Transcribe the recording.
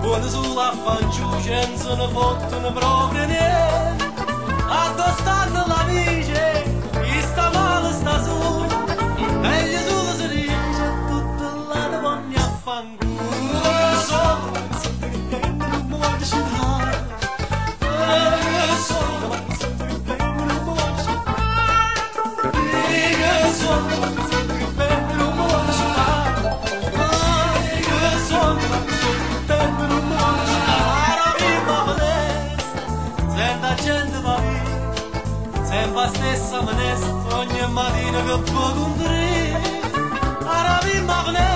Quando sulla fanciuccia non se ne fottono proprio niente. Addostanno la vice, chi sta male sta su. E gli sulla si dice tutta la demogna a fanculo. Solo ma sento che tengo un po' di città. Solo ma sento che tengo un po' di città. Solo ma sento che tengo un po' di città. Solo ma sento che tengo un po' di città. Ara viva modesta, senta gente va via. Sempre stessa manesta, ogni mattina che può condurre. Ara viva modesta.